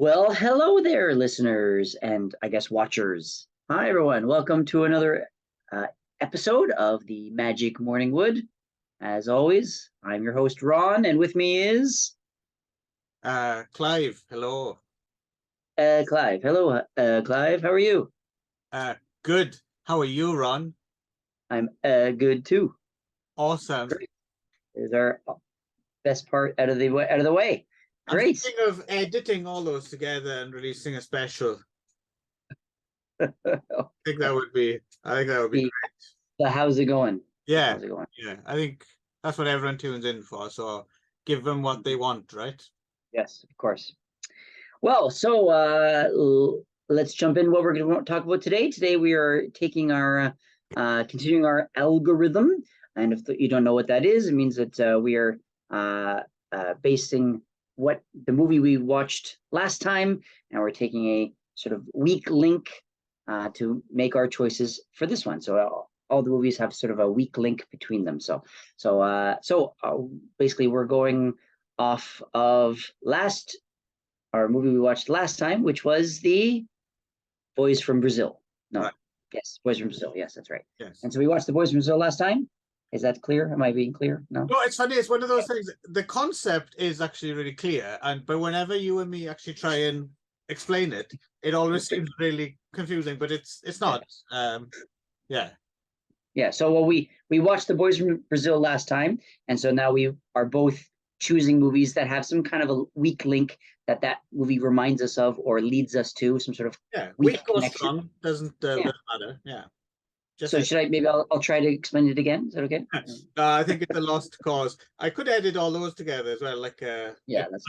Well, hello there, listeners and I guess watchers. Hi, everyone. Welcome to another uh, episode of the Magic Morning Wood. As always, I'm your host, Ron, and with me is Clive, hello. Clive. Hello, Clive. How are you? Good. How are you, Ron? I'm good too. Awesome. Great. Is our best part out of the way. I'm Great. thinking of editing all those together and releasing a special. I think that would be great. How's it going? Yeah, How's it going? yeah. I think that's what everyone tunes in for. So give them what they want, right? Yes, of course. Well, so let's jump in what we're going to talk about today. Today we are taking our continuing our algorithm, and if you don't know what that is, it means that we are basing what the movie we watched last time, and we're taking a sort of weak link to make our choices for this one. So all the movies have sort of a weak link between them. So basically, we're going off of our movie we watched last time, which was the Boys from Brazil. No, Right. Yes, Boys from Brazil. Yes, that's right. Yes. And so we watched the Boys from Brazil last time. Is that clear? Am I being clear? No. No, it's funny. It's one of those things. The concept is actually really clear, but whenever you and me actually try and explain it, it always seems really confusing. But it's not. Yeah. Yeah. So we watched the Boys from Brazil last time, and so now we are both choosing movies that have some kind of a weak link that movie reminds us of or leads us to some sort of weak or connection. strong doesn't matter. Yeah. So should I maybe I'll try to explain it again? Is that okay? I think it's a lost cause. I could edit all those together as well, like a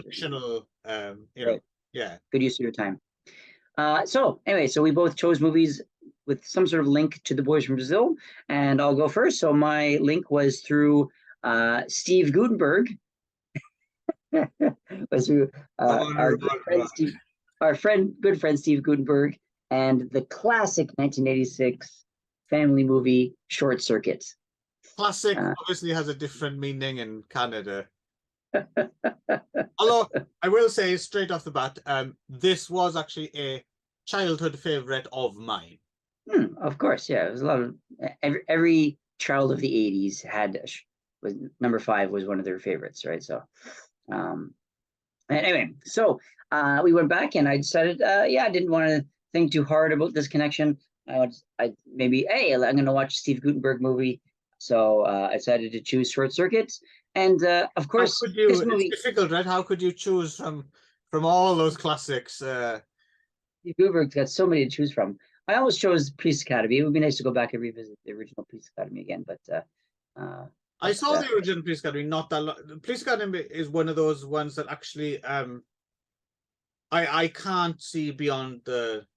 fictional. Yeah. Good use of your time. So anyway, so we both chose movies with some sort of link to the Boys from Brazil, and I'll go first. So my link was through Steve Gutenberg. was through our good friend Steve Gutenberg, and the classic 1986 family movie Short Circuit. Classic obviously has a different meaning in Canada. Although I will say straight off the bat, this was actually a childhood favorite of mine. Of course, yeah. It was a lot of every child of the 80s was number 5 was one of their favorites, right? So anyway, so we went back and I decided, I didn't want to think too hard about this connection. I'm going to watch a Steve Gutenberg movie. So I decided to choose Short Circuit. And of course, this movie, it's difficult, right? How could you choose from all those classics? Steve Gutenberg's got so many to choose from. I always chose Police Academy. It would be nice to go back and revisit the original Police Academy again, but I saw the original Police Academy not that long. Police Academy is one of those ones that actually I can't see beyond the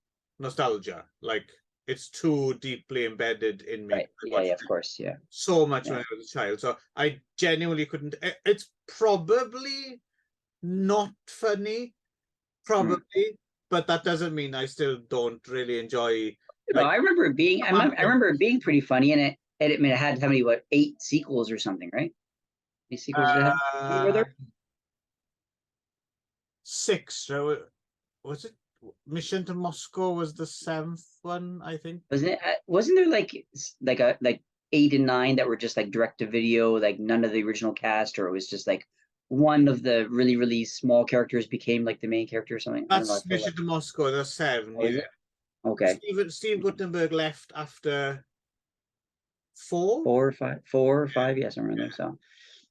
nostalgia. Like it's too deeply embedded in me. Right. Yeah, of course. Yeah. So much when I was a child. So I genuinely couldn't. It's probably not funny, probably, but that doesn't mean I still don't really enjoy. No, I remember it being. I remember it being pretty funny, and it had how many 8 sequels or something, right? 8 sequels. Were there? 6. So was it? Mission to Moscow was the 7th one, I think. Wasn't there like 8 and 9 that were just like direct to video, like none of the original cast, or it was just like one of the really, really small characters became like the main character or something? That's Mission to Moscow, the 7. Oh, yeah. Okay. Steve Gutenberg left after 4 or 5, yes, I remember. So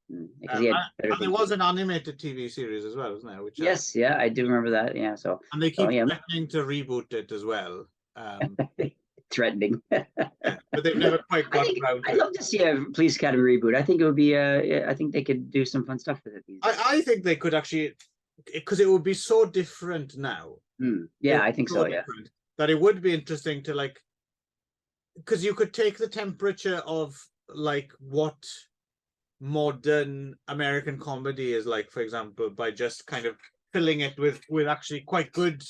there was an animated TV series as well, wasn't there? Which yes, I do remember that. Yeah, so and they keep threatening to reboot it as well. Threatening, but they've never quite got around to it. I'd love to see a Police Academy reboot. I think it would be. I think they could do some fun stuff with it. I think they could actually, because it would be so different now. Yeah, I think so. Yeah, that it would be interesting to because you could take the temperature of what modern American comedy is like, for example, by just kind of filling it with actually quite good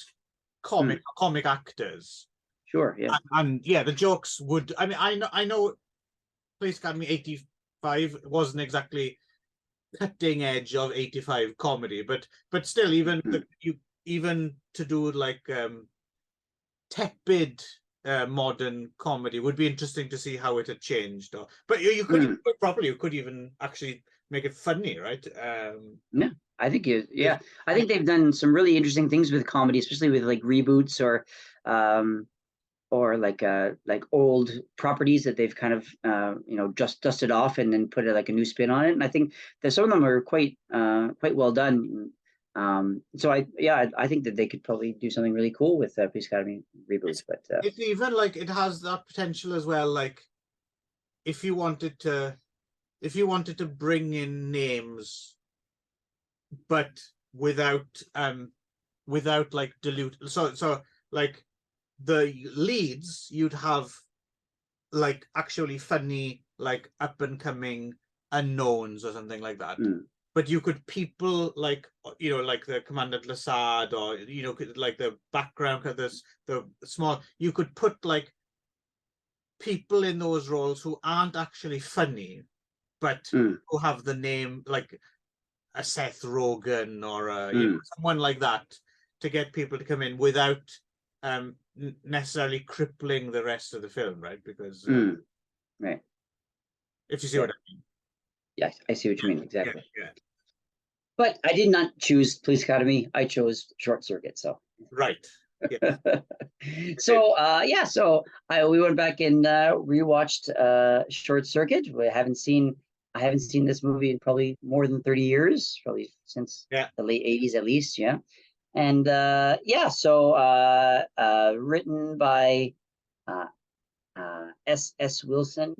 comic actors. Sure, yeah. And the jokes would, I mean, I know Police Academy 85 wasn't exactly cutting edge of 85 comedy, but still, even even to do like tepid modern comedy would be interesting to see how it had changed. But you could Mm. do it properly. You could even actually make it funny, right? Yeah, I think I think they've done some really interesting things with comedy, especially with like reboots um, or like old properties that they've kind of just dusted off and then put like a new spin on it. And I think that some of them are quite well done. So I think that they could probably do something really cool with Police Academy reboots. But It's even like it has that potential as well. Like if you wanted to, bring in names, but without like dilute. So like the leads, you'd have like actually funny, like up and coming unknowns or something like that. But you could people like like the Commandant Lassard, or like the background of this, the small. You could put like people in those roles who aren't actually funny, but who have the name like a Seth Rogen or someone like that, to get people to come in without necessarily crippling the rest of the film, right? Because right, if you see what I mean. yes, I see what you mean exactly. Yeah. But I did not choose Police Academy. I chose Short Circuit. So Right. Yeah. So we went back and rewatched Short Circuit. I haven't seen this movie in probably more than 30 years, probably since the late 80s at least, yeah. And written by S. Wilson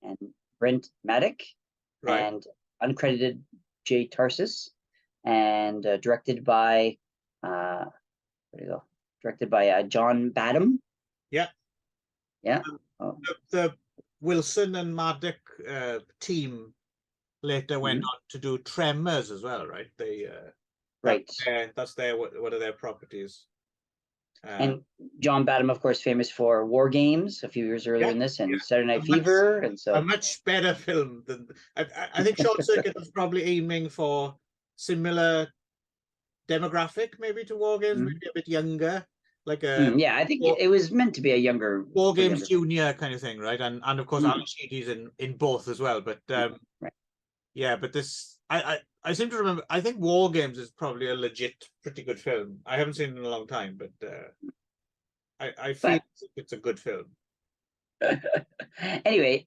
and Brent Maddock, Right. and uncredited Jay Tarsis, and directed by where do you go? Directed by John Badham. Yeah. Yeah. The Wilson and Maddock team later went on to do Tremors as well, right? They right. That's their one of their properties. And John Badham, of course, famous for War Games a few years earlier in this, and Saturday Night Fever, and so a much better film than I think Short Circuit was probably aiming for similar demographic, maybe to War Games, maybe a bit younger, like a I think it was meant to be a younger War Games Junior kind of thing, right? And of course Ali Sheedy's in both as well, but right. Yeah, but this I seem to remember. I think War Games is probably a legit pretty good film. I haven't seen it in a long time, but I feel it's a good film. Anyway,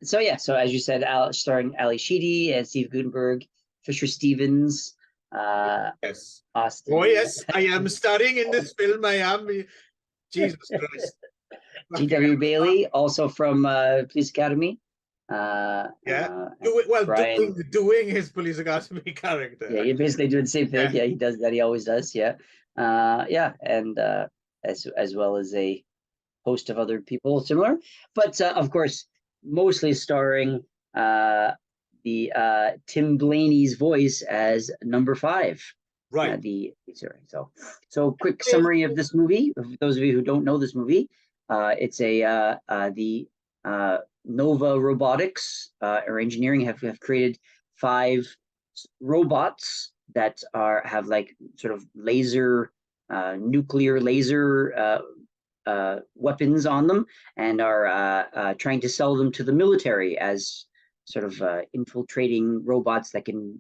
so as you said, starring Ali Sheedy and Steve Guttenberg, Fisher Stevens, yes, Austin. Oh yes, I am starring in this film. I am. Jesus Christ. G.W. Bailey, also from Police Academy. Doing his Police Academy character. Yeah, you're basically doing the same thing. Yeah, he does that. He always does. Yeah, and as well as a host of other people similar, but of course, mostly starring the Tim Blaney's voice as number 5. Right. So quick summary of this movie. For those of you who don't know this movie, it's the Nova Robotics or engineering have created 5 robots that have like sort of nuclear laser weapons on them, and are trying to sell them to the military as sort of infiltrating robots that can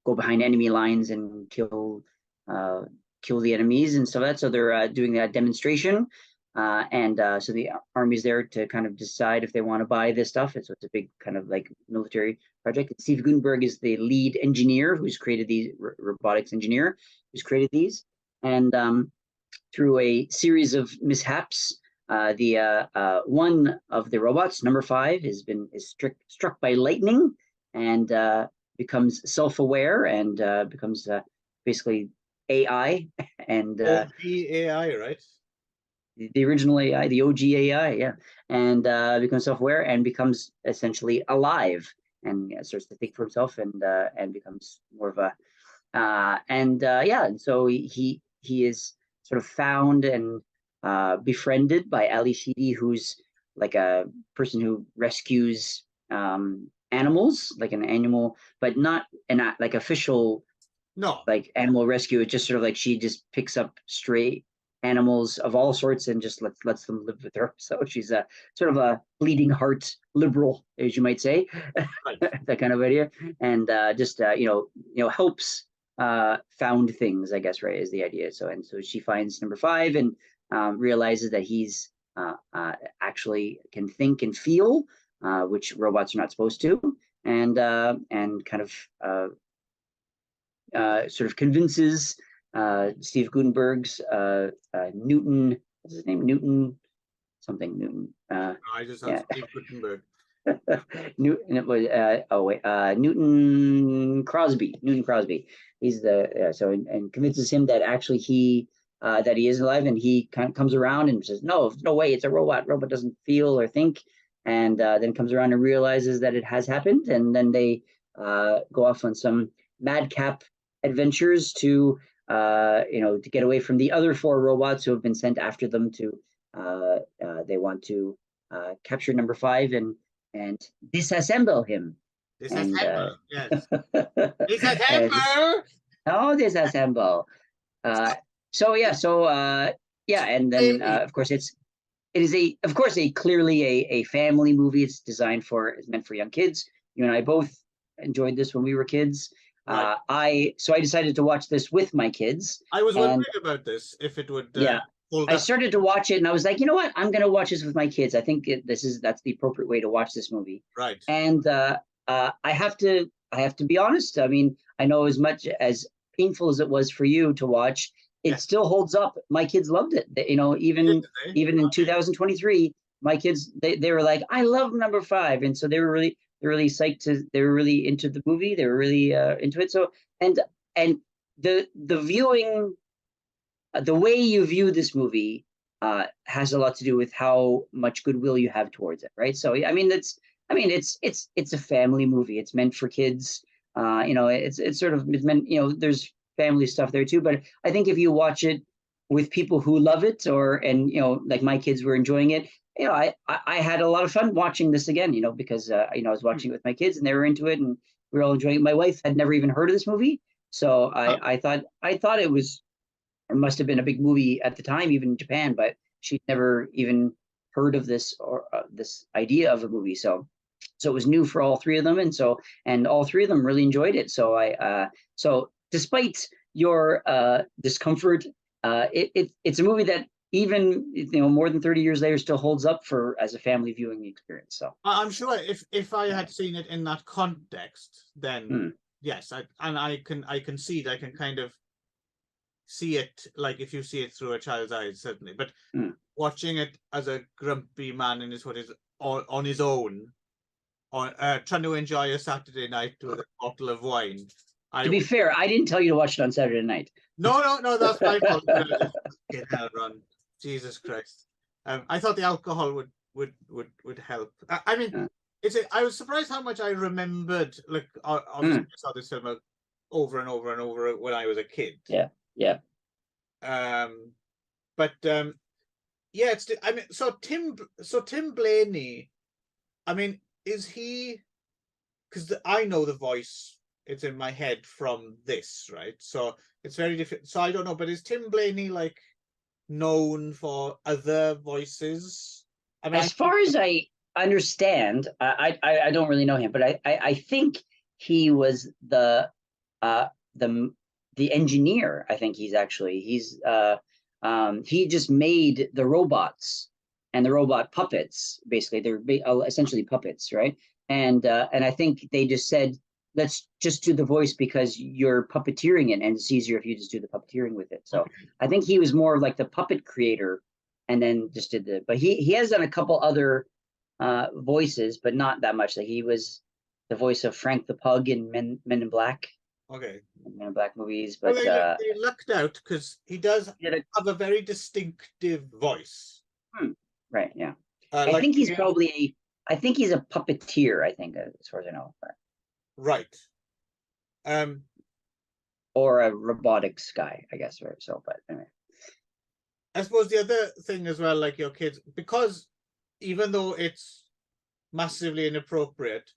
go behind enemy lines and kill the enemies and stuff like that. So they're doing that demonstration. So the army's there to kind of decide if they want to buy this stuff. And so it's a big kind of like military project. And Steve Guttenberg is the lead engineer who's created these, robotics engineer who's created these. And through a series of mishaps, one of the robots, number 5, is struck by lightning and becomes self-aware and becomes basically AI and AI, right? The original AI, the OG AI, yeah, and becomes self-aware and becomes essentially alive and starts to think for himself and becomes more of a and so he is sort of found and befriended by Ali Sheedy, who's like a person who rescues animals, like an animal, but not like official No. like animal rescue. It's just sort of like she just picks up stray animals of all sorts and just lets them live with her. So she's a sort of a bleeding heart liberal, as you might say, Right. that kind of idea, and just helps found things, I guess, right, is the idea. So she finds number five and realizes that he's actually can think and feel, which robots are not supposed to, and kind of sort of convinces Steve Gutenberg's Newton, what's his name? Newton something, Newton. I just Yeah. have Steve Gutenberg. Newton, it was Newton Crosby. Newton Crosby. He's the and convinces him that actually that he is alive, and he kind of comes around and says, no way, it's a robot. Robot doesn't feel or think, and then comes around and realizes that it has happened, and then they go off on some madcap adventures to to get away from the other four robots who have been sent after them to they want to capture number five and disassemble him. Disassemble, yes. And Disassemble! disassemble. And then of course it is of course clearly a family movie. It's meant for young kids. You and I both enjoyed this when we were kids. Right. I decided to watch this with my kids. I was wondering about this, if it would hold I up. started to watch it and I was like, you know what? I'm going to watch this with my kids. I think that's the appropriate way to watch this movie. Right. And I have to be honest. I mean, I know as much as painful as it was for you to watch, it still holds up. My kids loved it. Even in 2023, my kids they were like, I love number five, and so they were really psyched they were really into the movie. They were really into it. So and the viewing. The way you view this movie has a lot to do with how much goodwill you have towards it, right? So I mean, it's a family movie. It's meant for kids. It's meant. There's family stuff there too. But I think if you watch it with people who love it, like my kids were enjoying it, I had a lot of fun watching this again. Because I was watching it with my kids and they were into it and we were all enjoying it. My wife had never even heard of this movie, so I thought it must have been a big movie at the time, even in Japan, but she'd never even heard of this or this idea of a movie. So it was new for all three of them, and all three of them really enjoyed it. So despite your discomfort, it's a movie that even more than 30 years later still holds up as a family viewing experience. So I'm sure if I had seen it in that context, then yes, I can see it. I can kind of see it, like if you see it through a child's eyes, certainly, but watching it as a grumpy man in his on his own, trying to enjoy a Saturday night with a bottle of wine. To be fair, I didn't tell you to watch it on Saturday night. No, that's my fault. Get hell run, Jesus Christ. I thought the alcohol would help. I mean, I was surprised how much I remembered. Like, obviously, I saw this film over and over and over when I was a kid. Yeah. But yeah, I mean, so Tim Blaney, I mean, is he? Because I know the voice, it's in my head from this, right? So it's very different. So I don't know, but is Tim Blaney like known for other voices? I mean, as far as I understand, I don't really know him, but I think he was the engineer. I think he's he just made the robots and the robot puppets. Basically, they're essentially puppets, right? And I think they just said, let's just do the voice because you're puppeteering it, and it's easier if you just do the puppeteering with it. So I think he was more of like the puppet creator, and then just did but he has done a couple other voices, but not that much. Like he was the voice of Frank the Pug in Men in Black. Okay. Men in Black movies, but well, they lucked out because he does have a very distinctive voice. Right. Yeah. I think he's probably I think he's a puppeteer. I think, as far as I know. Right. Or a robotics guy, I guess. Right. So, but anyway. I suppose the other thing as well, like your kids, because even though it's massively inappropriate,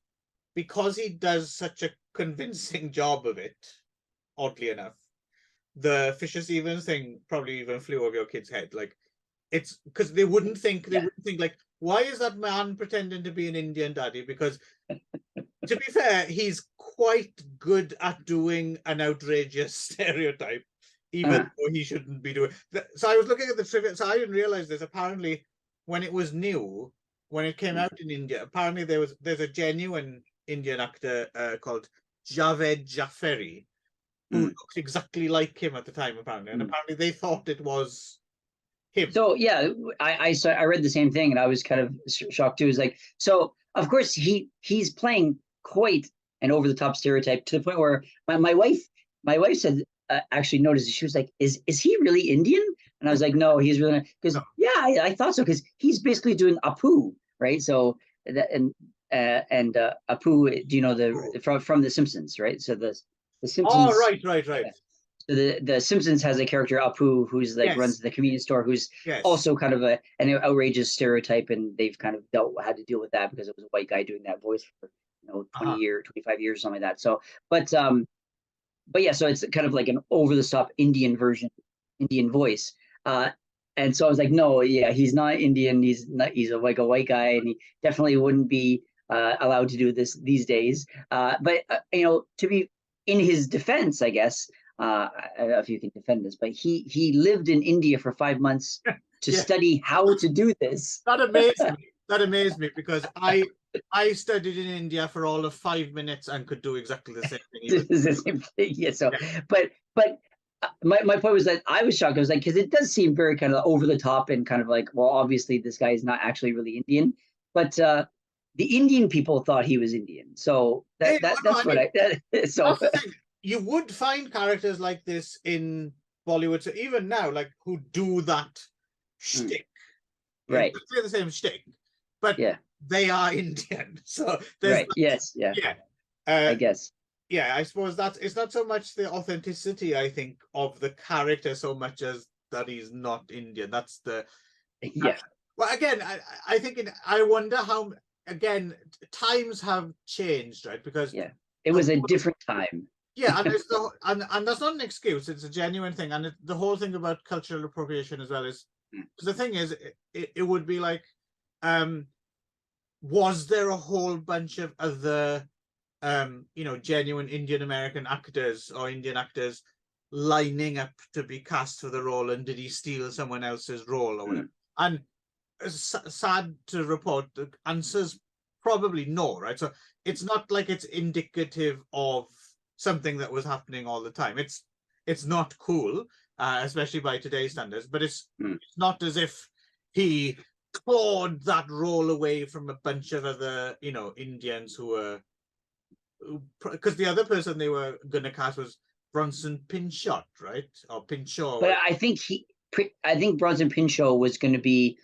because he does such a convincing job of it oddly enough. The Fisher Stevens thing probably even flew over your kid's head. Like, it's because they wouldn't think like, why is that man pretending to be an Indian daddy? Because to be fair, he's quite good at doing an outrageous stereotype, even though he shouldn't be doing. So I was looking at the trivia. So I didn't realize this. Apparently, when it was new, when it came out in India, apparently there's a genuine Indian actor called Javed Jafferi, who looked exactly like him at the time, apparently, and apparently they thought it was him. So yeah, I read the same thing, and I was kind of shocked too. It's like, so of course he's playing quite an over the top stereotype, to the point where my wife said, actually noticed, she was like, is he really Indian? And I was like, no, he's really not. Because yeah, I thought so, because he's basically doing Apu, right? So and Apu, do you know from the Simpsons, right? So the Simpsons. Oh, right. So the Simpsons has a character, Apu, who's like runs the convenience store, who's also kind of an outrageous stereotype, and they've kind of had to deal with that because it was a white guy doing that voice for 20 years, 25 years, something like that. So but yeah, so it's kind of like an over the top Indian voice. And so I was like, no, yeah, he's not Indian. He's like a white guy, and he definitely wouldn't be allowed to do this these days. But to be in his defense, I guess. I don't know if you can defend this, but he lived in India for 5 months to study how to do this. That amazed me. That amazed me, because I studied in India for all of 5 minutes and could do exactly the same thing. The same thing, yeah. So, but my point was that I was shocked. I was like, because it does seem very kind of over the top and kind of like, well, obviously this guy is not actually really Indian, but the Indian people thought he was Indian. So that's what I so. That's the thing. You would find characters like this in Bollywood, so even now, like, who do that shtick, right? They're the same shtick, but they are Indian. So right, I guess. Yeah, I suppose it's not so much the authenticity, I think, of the character so much as that he's not Indian. That's the well, again, I think I wonder how, again, times have changed, right? Because it was a different time. Yeah, and it's and that's not an excuse. It's a genuine thing, and the whole thing about cultural appropriation as well is, the thing is, it would be like, was there a whole bunch of other, genuine Indian American actors or Indian actors lining up to be cast for the role, and did he steal someone else's role or whatever? And sad to report, the answer's probably no, right? So it's not like it's indicative of something that was happening all the time. It's not cool, especially by today's standards, but it's not as if he clawed that role away from a bunch of other, Indians who were, because the other person they were going to cast was Bronson Pinchot, right? Or Pinchot. But I think Bronson Pinchot was going to be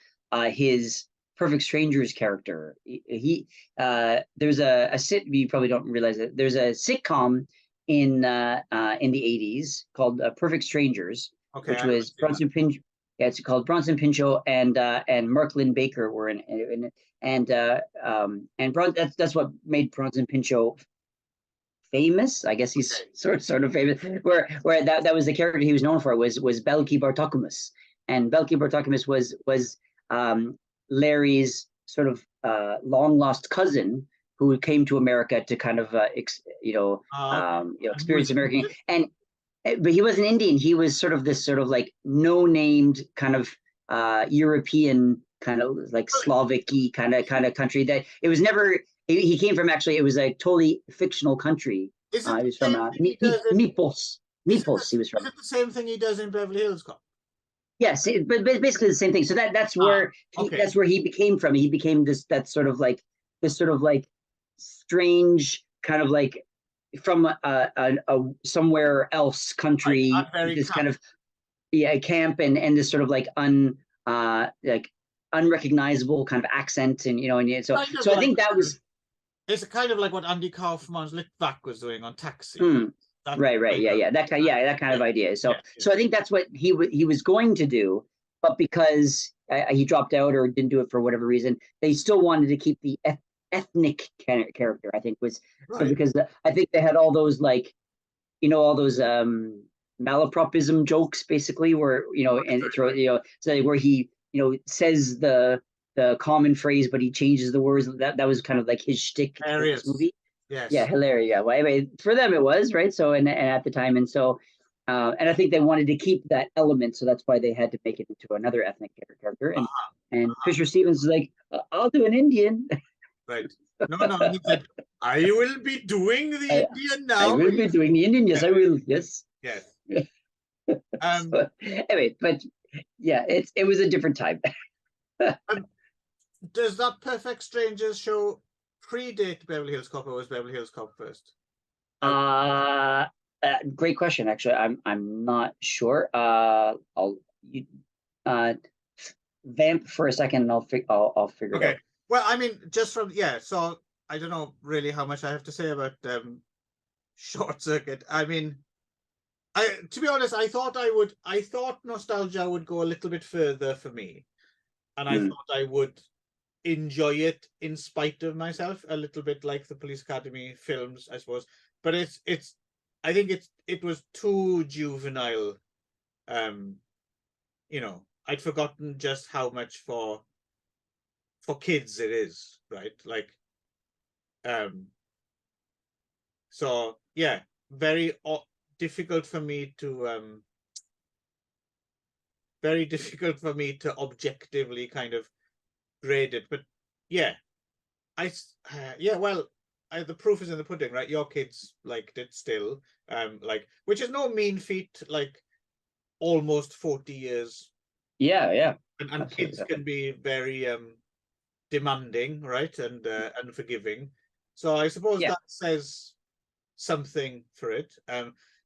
his Perfect Strangers character. There's you probably don't realize it. There's a sitcom in the 80s called Perfect Strangers, which was Bronson Pinchot. Yeah, it's called Bronson Pinchot and Mark Lynn Baker were in it, and that's what made Bronson Pinchot famous. I guess he's sort of famous. Where that was the character he was known for was Belki Bartokomous, and Belki Bartokomous was Larry's sort of long lost cousin who came to America to kind of experience American, but he wasn't Indian. He was sort of this sort of like no named kind of European kind of like Slavic-y kind of country that it was never. He came from, actually, it was a totally fictional country. He was from Mypos. Mypos. He was from. Is it the same thing he does in Beverly Hills Cop? Yes, but basically the same thing. So that's where that's where he became from. He became this sort of like strange kind of like from a somewhere else country, this kind of camp and this sort of like unrecognizable kind of accent, and so I think that was. It's kind of like what Andy Kaufman's Litvak was doing on Taxi. Right, yeah, that kind of idea. So I think that's what he was going to do, but because he dropped out or didn't do it for whatever reason, they still wanted to keep the ethnic character. I think was so because I think they had all those like all those malapropism jokes, basically, where and throw so where he says the common phrase, but he changes the words. That was kind of like his shtick for this movie. Yes. Yeah, hilarious. Yeah. Well, anyway, for them it was right. So and at the time, and so and I think they wanted to keep that element, so that's why they had to make it into another ethnic character. And Fisher Stevens is like, I'll do an Indian. Right. No, he said, I will be doing the Indian now. I will be doing the Indian. Yes, I will. Yes. Yes. So, anyway, but yeah, it was a different time. Does that Perfect Strangers show predate Beverly Hills Cop, or was Beverly Hills Cop first? Great question. Actually, I'm not sure. Vamp for a second, and I'll figure it out. Well, I mean, just from so I don't know really how much I have to say about Short Circuit. I mean, to be honest, I thought nostalgia would go a little bit further for me, and I thought I would enjoy it in spite of myself a little bit, like the Police Academy films, I suppose. But I think it was too juvenile. I'd forgotten just how much for kids it is, right? Like, so yeah, very difficult for me to objectively kind of grade it. But yeah, well, the proof is in the pudding, right? Your kids liked it still, which is no mean feat, like almost 40 years. Yeah. And kids can be very demanding, right, and forgiving. So I suppose that says something for it.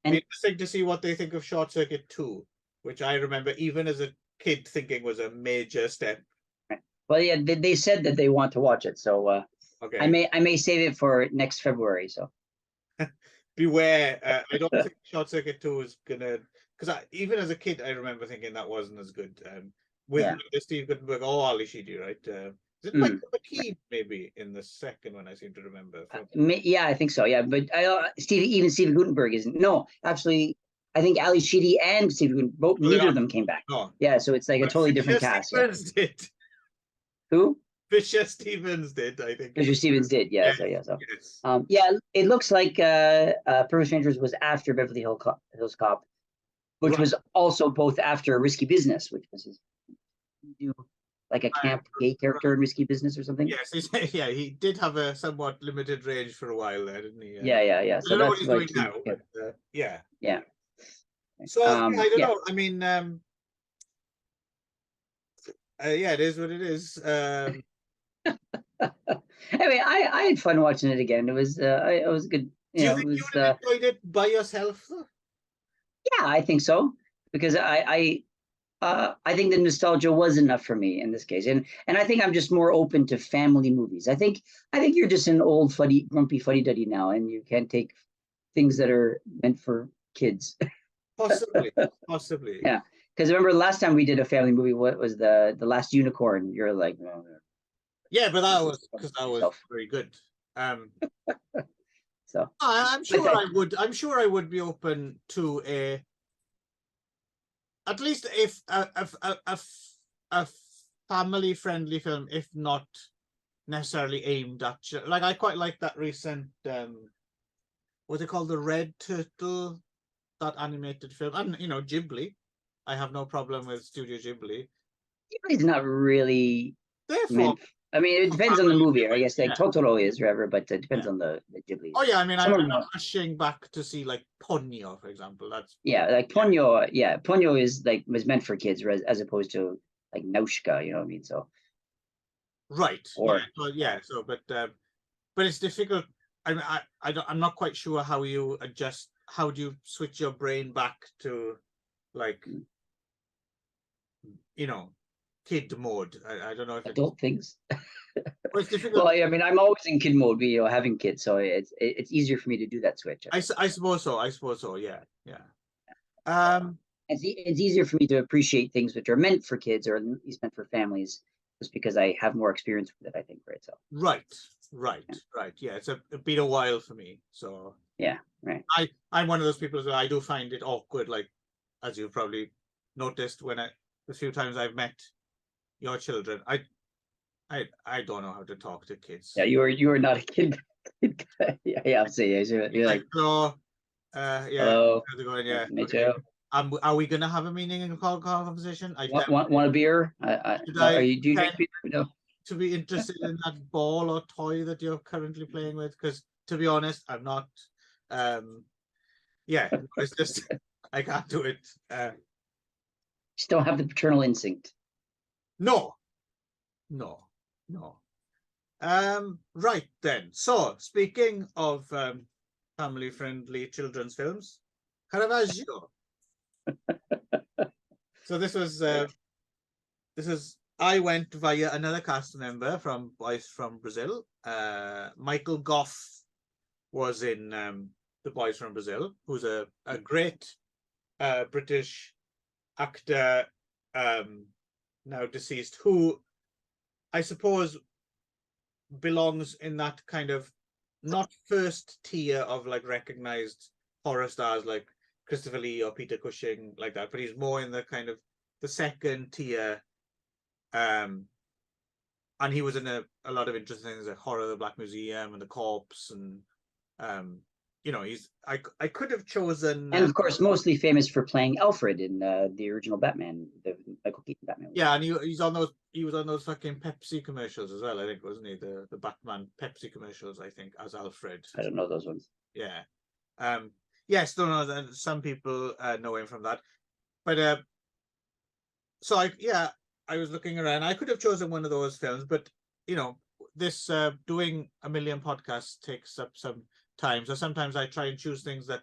Interesting to see what they think of Short Circuit 2, which I remember even as a kid thinking was a major step. Well, yeah, they said that they want to watch it, so okay. I may save it for next February. So beware. I don't think Short Circuit 2 is gonna, because even as a kid I remember thinking that wasn't as good. With Steve Guttenberg or Ali Sheedy, right? Is it Michael McKean maybe in the second one? I seem to remember. Yeah, I think so. Yeah, but Steve Guttenberg isn't. No, actually, I think Ali Sheedy and Steve Guttenberg, neither of them came back. No. Yeah, so it's like a totally different cast. Stevens did. Who? Fisher Stevens did, I think. Fisher Stevens did, yeah. Yes. So yeah, it looks like Perfect Strangers was after Beverly Hills Cop, which was also both after Risky Business, which was his like a camp gay character in Risky Business or something. Yes, he did have a somewhat limited range for a while there, didn't he? Yeah. So that's what he's doing now. But, yeah. So I don't know. I mean, it is what it is. Anyway, I had fun watching it again. It was good. Do you think you would have enjoyed it by yourself, though? Yeah, I think so, because I think the nostalgia was enough for me in this case, and I think I'm just more open to family movies. I think you're just an old grumpy fuddy-duddy now, and you can't take things that are meant for kids. Possibly. Yeah, because remember last time we did a family movie, what was the Last Unicorn? You're like, oh, yeah, but that was because that was very good. So I'm sure I would be open to at least if a family friendly film, if not necessarily aimed at like I quite like that recent what they call the Red Turtle, that animated film, and Ghibli. I have no problem with Studio Ghibli. Ghibli's not really therefore. I mean, it depends on the movie. I guess like Totoro is forever, but it depends on the Ghibli. Oh yeah, I mean, I'm not rushing back to see like Ponyo, for example. That's like Ponyo. Yeah, Ponyo was meant for kids as opposed to like Naushka. You know what I mean? So right. But it's difficult. I mean, I'm not quite sure how you adjust. How do you switch your brain back to like kid mode? I don't know if adult things. Well, it's difficult. Well, I mean, I'm always in kid mode, having kids, so it's easier for me to do that switch. I suppose so. Yeah. It's easier for me to appreciate things which are meant for kids, or at least meant for families, just because I have more experience with it. I think, right? So right. Yeah, it's been a while for me. So Yeah, right. I'm one of those people as well. I do find it awkward, like as you've probably noticed when the few times I've met your children, I don't know how to talk to kids. Yeah, you are not a kid. Yeah, I'll say you're like, So, yeah, hello, how's it going? Yeah, me okay. too. Are we gonna have a meaning in conversation? Want a beer? Should No, I do you drink pretend beer? No. to be interested in that ball or toy that you're currently playing with? Because to be honest, I'm not. Yeah, it's just I can't do it. Just don't have the paternal instinct. No, no, no. Right then. So speaking of family-friendly children's films, Caravaggio. So this is I went via another cast member from Boys from Brazil. Michael Gough was in The Boys from Brazil, who's a great British actor, now deceased, who I suppose belongs in that kind of not first tier of like recognized horror stars like Christopher Lee or Peter Cushing like that, but he's more in the kind of the second tier. And he was in a lot of interesting things like Horror of the Black Museum and The Corpse, and I could have chosen And of course, mostly famous for playing Alfred in the original Batman, the Michael Keaton Batman. Yeah, and he was on those fucking Pepsi commercials as well, I think, wasn't he? The Batman Pepsi commercials, I think, as Alfred. I don't know those ones. Yeah. Yes, no, some people know him from that. But so I was looking around. I could have chosen one of those films, but this doing a million podcasts takes up some time. So sometimes I try and choose things that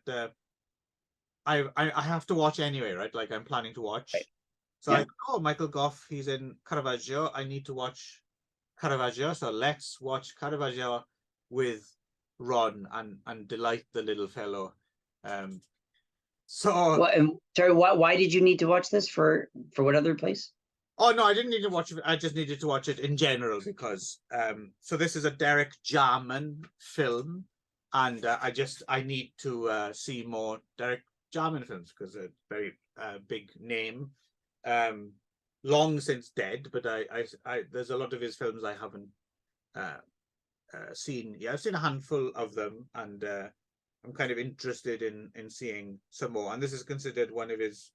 I have to watch anyway, right? Like I'm planning to watch. Right. So Yeah. Michael Gough, he's in Caravaggio. I need to watch Caravaggio. So let's watch Caravaggio with Ron and delight the little fellow. So sorry, why did you need to watch this for what other place? Oh no, I didn't need to watch it. I just needed to watch it in general because so this is a Derek Jarman film, and I need to see more Derek Jarman films because a very big name, long since dead. But I there's a lot of his films I haven't seen. Yeah, I've seen a handful of them, and I'm kind of interested in seeing some more. And this is considered one of his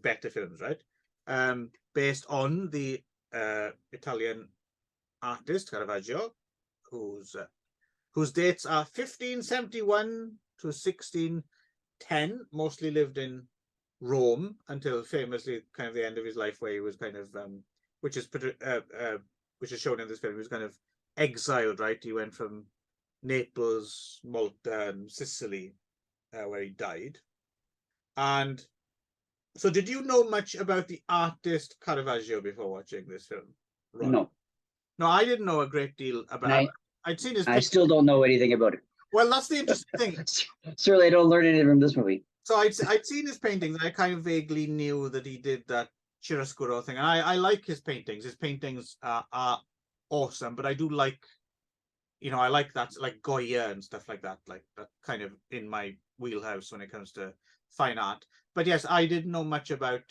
better films, right? Based on the Italian artist Caravaggio, whose dates are 1571 to 1610. Mostly lived in Rome until famously kind of the end of his life, where he was kind of which is shown in this film. He was kind of exiled, right? He went from Naples, Malta, and Sicily, where he died. And so did you know much about the artist Caravaggio before watching this film, Ron? No, I didn't know a great deal about it. I'd seen his I still don't know anything about it. Well, that's the interesting thing. Certainly I don't learn anything from this movie. So I'd seen his paintings, and I kind of vaguely knew that he did that chiaroscuro thing. And I like his paintings. His paintings are awesome, but I do like, I like that, like Goya and stuff like that kind of in my wheelhouse when it comes to fine art. But yes, I didn't know much about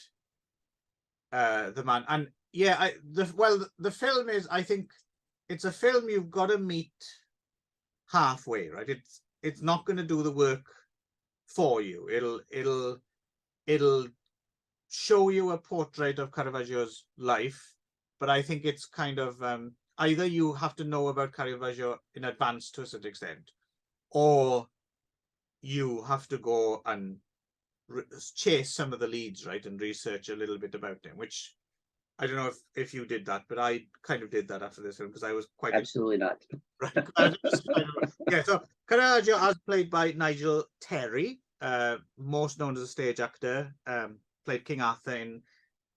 the man. And yeah, the film is, I think it's a film you've got to meet halfway, right? It's not going to do the work for you. It'll show you a portrait of Caravaggio's life, but I think it's kind of either you have to know about Caravaggio in advance to a certain extent, or you have to go and chase some of the leads, right, and research a little bit about him, which I don't know if you did that, but I kind of did that after this film because I was quite absolutely not. Right. Yeah, so Caravaggio, as played by Nigel Terry, most known as a stage actor, played King Arthur in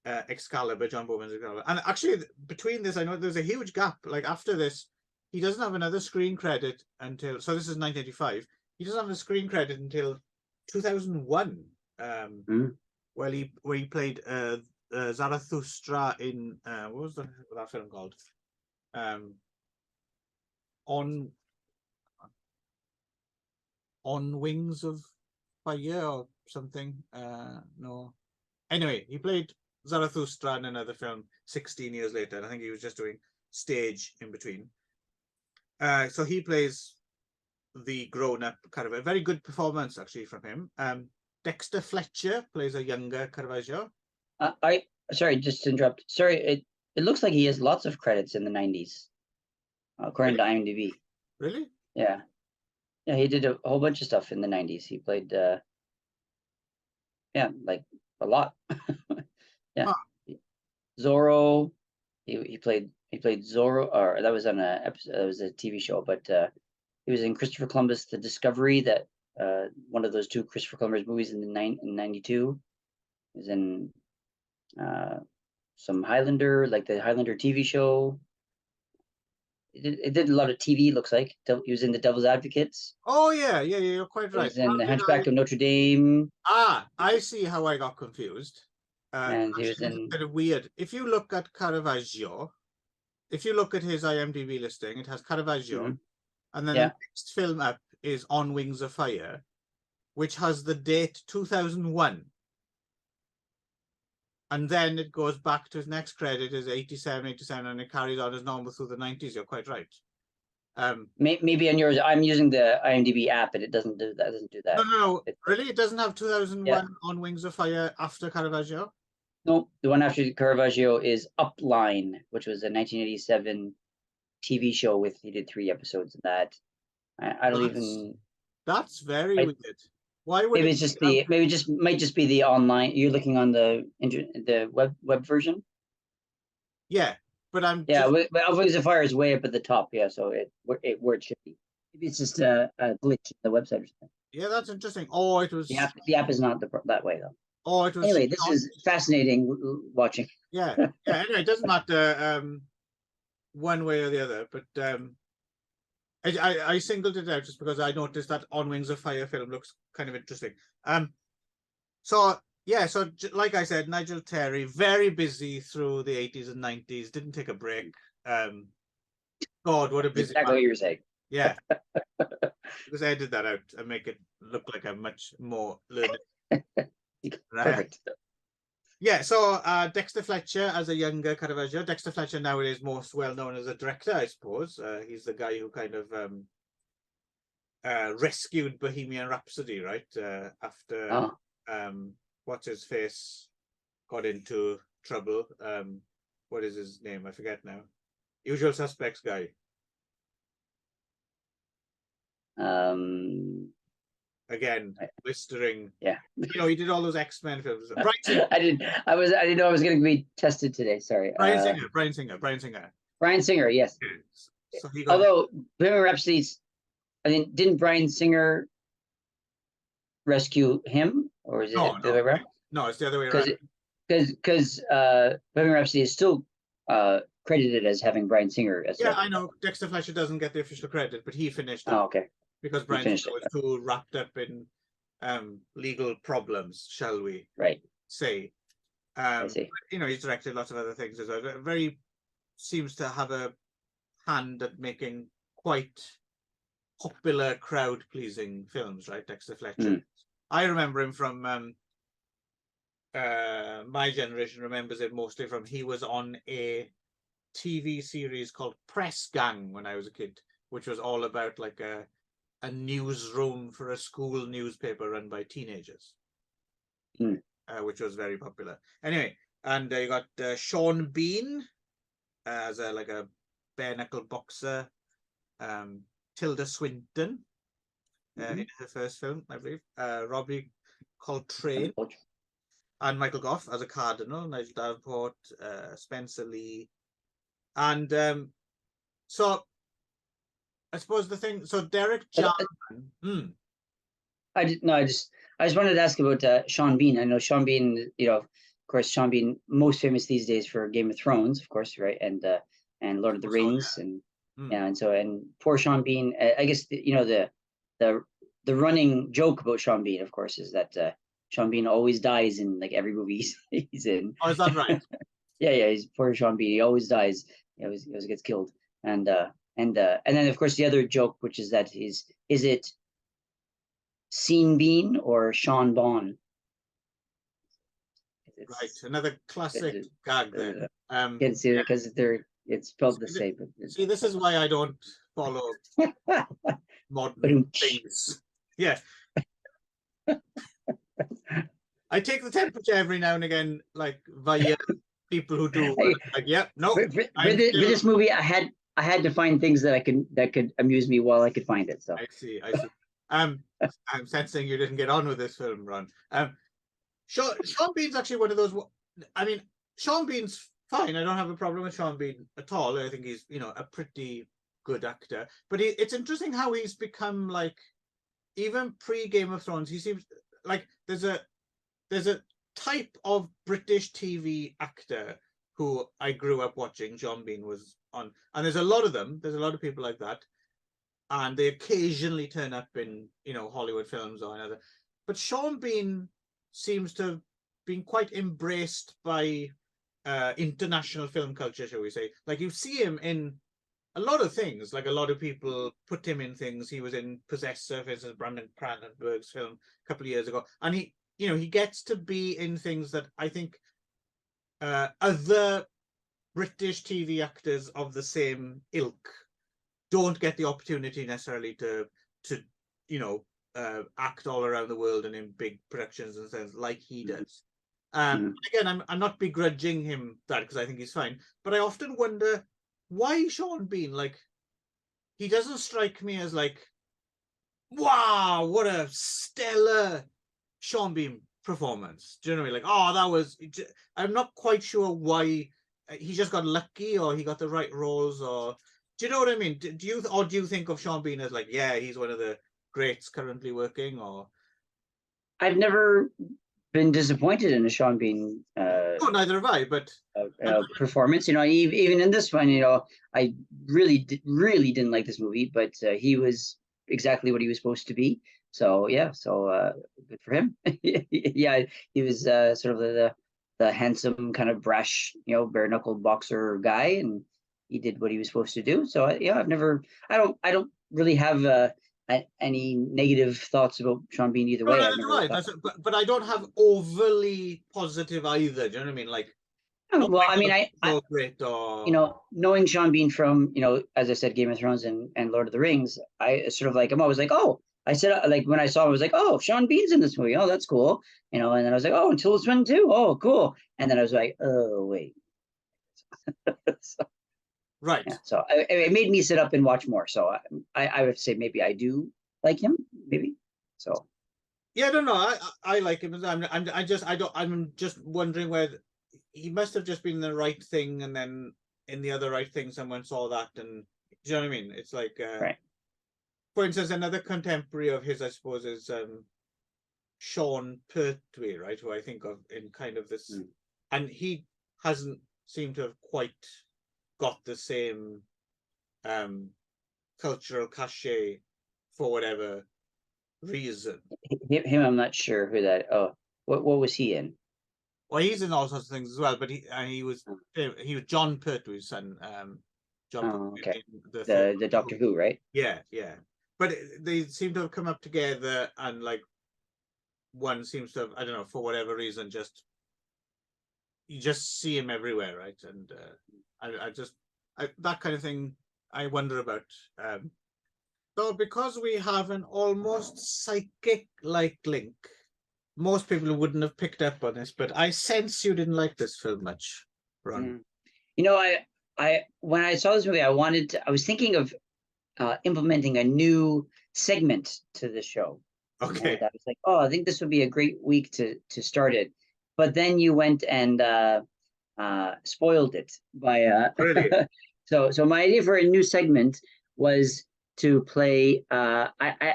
Excalibur, John Bowman's Excalibur. And actually, between this, I know there's a huge gap. Like after this, he doesn't have another screen credit until, so this is 1985. He doesn't have a screen credit until 2001. Where he played Zarathustra in what was that film called? On Wings of Fire or something. No. Anyway, he played Zarathustra in another film 16 years later. And I think he was just doing stage in between. So he plays the grown-up Caravaggio. Very good performance, actually, from him. Dexter Fletcher plays a younger Caravaggio. Sorry, just to interrupt. Sorry, it looks like he has lots of credits in the 90s, according to IMDb. Really? Yeah. Yeah, he did a whole bunch of stuff in the 90s. He played, yeah, like a lot. Yeah. Zorro. He played Zorro, or that was on a episode, that was a TV show, but he was in Christopher Columbus: The Discovery, that one of those two Christopher Columbus movies in 92. He was in some Highlander, like the Highlander TV show. It did a lot of TV, looks like. He was in The Devil's Advocates. Oh, yeah, you're quite He right. was in The Hunchback of Notre Dame. I see how I got confused. And he was Actually, in... it's kind of weird. If you look at Caravaggio, if you look at his IMDb listing, it has Caravaggio, and then the next film up is On Wings of Fire, which has the date 2001. And then it goes back to his next credit is 87, and it carries on as normal through the 90s. You're quite right. Maybe on yours, I'm using the IMDb app, and it doesn't do that. No. Really? It doesn't have 2001 On Wings of Fire after Caravaggio? No, the one after Caravaggio is Upline, which was a 1987 TV show he did 3 episodes of that. I don't even... That's very weird. Why would maybe it's just might just be the online. You're looking on the web version. Yeah, but but Wings of Fire is way up at the top. Yeah, so where it should be. Maybe it's just a glitch in the website or something. Yeah, that's interesting. Oh, it was the app is not that way though. Oh, it was anyway. This is fascinating watching. Yeah. Anyway, it doesn't matter one way or the other, but I singled it out just because I noticed that On Wings of Fire film looks kind of interesting. So like I said, Nigel Terry, very busy through the 80s and 90s, didn't take a break. God, what a busy exactly man. What you were saying. Yeah. Because I edit that out and make it look like I'm much more learned. Perfect. Yeah, so Dexter Fletcher as a younger Caravaggio. Dexter Fletcher nowadays most well known as a director, I suppose. He's the guy who kind of rescued Bohemian Rhapsody, right? After what's his face got into trouble. What is his name? I forget now. Usual Suspects guy. Again, blistering. Yeah. He did all those X-Men films. I didn't know I was going to be tested today. Sorry. Brian Singer. Yes. So although Bohemian Rhapsody's, I mean, didn't Brian Singer rescue him, or is it the other way around? No, it's the other way around. Because Bohemian Rhapsody is still credited as having Brian Singer as. Yeah, I know. Dexter Fletcher doesn't get the official credit, but he finished it. Oh, okay. Because Brian Singer was too wrapped up in legal problems, shall we say. I see. He's directed lots of other things as well. Seems to have a hand at making quite popular, crowd-pleasing films, right, Dexter Fletcher? I remember him from my generation remembers it mostly from he was on a TV series called Press Gang when I was a kid, which was all about like a newsroom for a school newspaper run by teenagers, which was very popular. Anyway, and you got Sean Bean as a bare knuckle boxer. Tilda Swinton in her first film, I believe. Robbie Coltrane and Michael Gough as a cardinal. Nigel Davenport, Spencer Lee, and so. I suppose the thing. So Derek Jarman. I just wanted to ask about Sean Bean. I know Sean Bean. Of course, Sean Bean most famous these days for Game of Thrones, of course, right? And Lord of the Rings, and poor Sean Bean. I guess the running joke about Sean Bean, of course, is that Sean Bean always dies in like every movie he's in. Oh, is that right? yeah. He's poor Sean Bean. He always dies. He always gets killed. And then of course the other joke, which is that is it Sean Bean or Sean Bon. Right, another classic It- gag there. Can't see it because it's spelled the same. See, this is why I don't follow modern things. Yeah. I take the temperature every now and again, like via people who do. Like, yeah, no. For this movie, I had to find things that could amuse me while I could find it. So I see. I'm sensing you didn't get on with this film, Ron. Sean Bean's actually one of those. I mean, Sean Bean's fine. I don't have a problem with Sean Bean at all. I think he's, a pretty good actor. But it's interesting how he's become like, even pre Game of Thrones, he seems like there's a type of British TV actor who I grew up watching. Sean Bean was on, and there's a lot of them. There's a lot of people like that, and they occasionally turn up in Hollywood films or another. But Sean Bean seems to have been quite embraced by international film culture, shall we say. Like, you see him in a lot of things. Like, a lot of people put him in things. He was in Possessor, for instance, Brandon Cronenberg's film a couple of years ago, and he gets to be in things that I think other British TV actors of the same ilk don't get the opportunity necessarily to act all around the world and in big productions and things like he does. Again, I'm not begrudging him that, because I think he's fine, but I often wonder why Sean Bean. Like, he doesn't strike me as like, wow, what a stellar Sean Bean performance. Do you know what I mean? Like, oh, that was. I'm not quite sure why he just got lucky, or he got the right roles, or do you know what I mean? Do you think of Sean Bean as like, yeah, he's one of the greats currently working? Or I've never been disappointed in a Sean Bean. Oh, neither have I. But performance, even in this one, I really didn't like this movie, but he was exactly what he was supposed to be. So yeah, good for him. Yeah, he was sort of the handsome, kind of brash, bare knuckle boxer guy, and he did what he was supposed to do. So yeah, I don't really have any negative thoughts about Sean Bean either way. But I don't have overly positive either. Do you know what I mean? Like, well, I mean, so great, or knowing Sean Bean from as I said, Game of Thrones and Lord of the Rings, I sort of like, I'm always like, oh, I said, like, when I saw him, I was like, oh, Sean Bean's in this movie. Oh, that's cool. And then I was like, oh, and Tilda Swinton too. Oh, cool. And then I was like, oh, wait. Right. Yeah, so it made me sit up and watch more. So I would say maybe I do like him, maybe. So yeah, I don't know. I like him. I'm just wondering whether he must have just been the right thing, and then in the other right thing, someone saw that, and do you know what I mean? It's like, right. For instance, another contemporary of his, I suppose, is Sean Pertwee, right? Who I think of in kind of this, and he hasn't seemed to have quite got the same cultural cachet for whatever reason. Him, I'm not sure who that. Oh, what was he in? Well, he's in all sorts of things as well, but he was John Pertwee's son. John Pertwee, okay. The Doctor Who, right? Yeah. But they seem to have come up together, and like, one seems to have, I don't know, for whatever reason, you just see him everywhere, right? And I that kind of thing I wonder about. So because we have an almost psychic-like link, most people wouldn't have picked up on this, but I sense you didn't like this film much, Ron. I when I saw this movie, I was thinking of implementing a new segment to the show. Okay. And I was like, oh, I think this would be a great week to start it. But then you went and spoiled it by so my idea for a new segment was to play I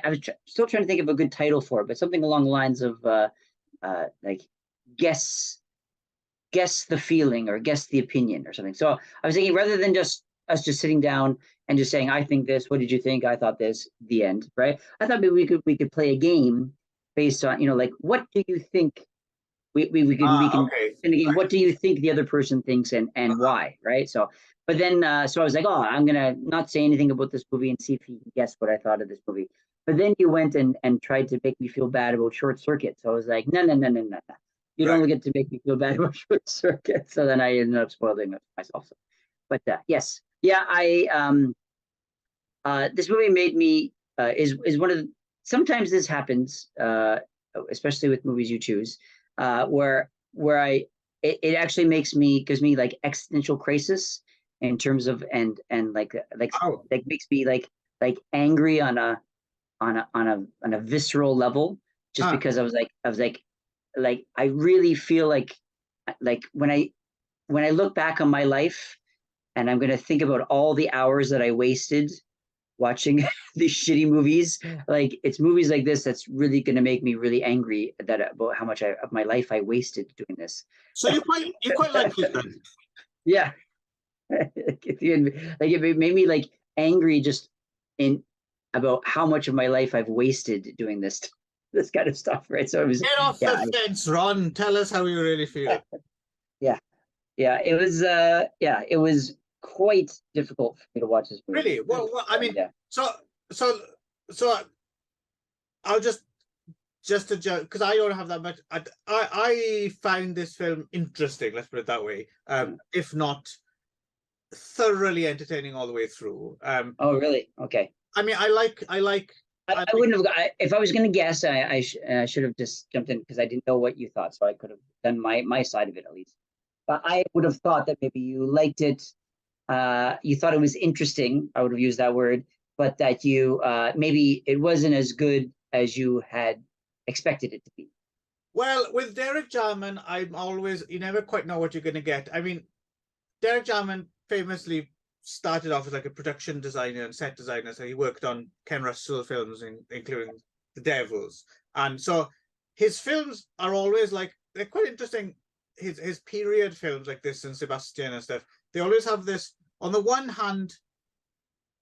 was still trying to think of a good title for it, but something along the lines of like guess the feeling or guess the opinion or something. So I was thinking, rather than just us just sitting down and just saying, I think this, what did you think? I thought this, the end, right? I thought maybe we could play a game based on, like, what do you think? We can in the game, what do you think the other person thinks and why, right? So, but then so I was like, oh, I'm gonna not say anything about this movie and see if he can guess what I thought of this movie. but then you went and tried to make me feel bad about Short Circuit. So I was like, no, no, no, no, no, no. You Right. don't get to make me feel bad about Short Circuit. So then I ended up spoiling it myself. So, but yes, yeah, this movie made me is one of the, sometimes this happens, especially with movies you choose, where it actually gives me like existential crisis in terms of and Oh, like makes me like angry on a visceral level, just ah, because I was like I really feel like when I look back on my life and I'm going to think about all the hours that I wasted watching these shitty movies. Like it's movies like this that's really going to make me really angry that about how much of my life I wasted doing this. so you quite like it then? Yeah, like it made me like angry just in about how much of my life I've wasted doing this kind of stuff, right? So it was, Get off yeah, the fence, Ron. Tell us how you really feel. yeah, yeah. Yeah, it was quite difficult for me to watch this movie. Really? Well, I mean, Yeah, so so so I'll just to joke because I don't have that much. I find this film interesting. Let's put it that way. yeah. If not thoroughly entertaining all the way through. Oh, really? Okay. I mean, I I like. wouldn't have. If I was going to guess, should have just jumped in because I didn't know what you thought, so I could have done my side of it at least. But I would have thought that maybe you liked it. You thought it was interesting. I would have used that word, but that you maybe it wasn't as good as you had expected it to be. Well, with Derek Jarman, you never quite know what you're going to get. I mean, Derek Jarman famously started off as like a production designer and set designer. So he worked on Ken Russell films, including The Devils. And so his films are always like, they're quite interesting. His period films like this and Sebastian and stuff, they always have this, on the one hand,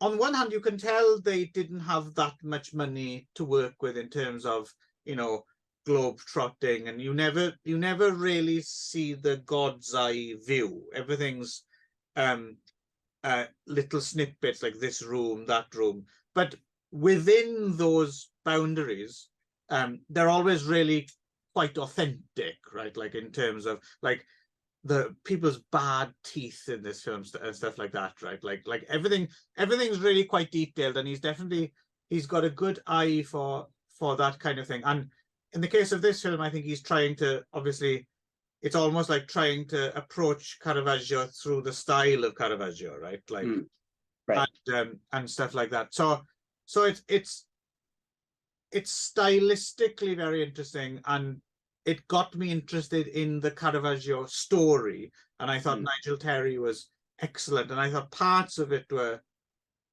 you can tell they didn't have that much money to work with in terms of, you know, globe trotting, and you never really see the God's eye view. Everything's little snippets like this room, that room, but within those boundaries, they're always really quite authentic, right? Like in terms of like the people's bad teeth in this film and stuff like that, right? Like everything's really quite detailed, and he's got a good eye for that kind of thing. And in the case of this film, I think he's trying to, obviously, it's almost like trying to approach Caravaggio through the style of Caravaggio, right? Like Right. and stuff like that. So it's stylistically very interesting, and it got me interested in the Caravaggio story. And I thought Nigel Terry was excellent, and I thought parts of it were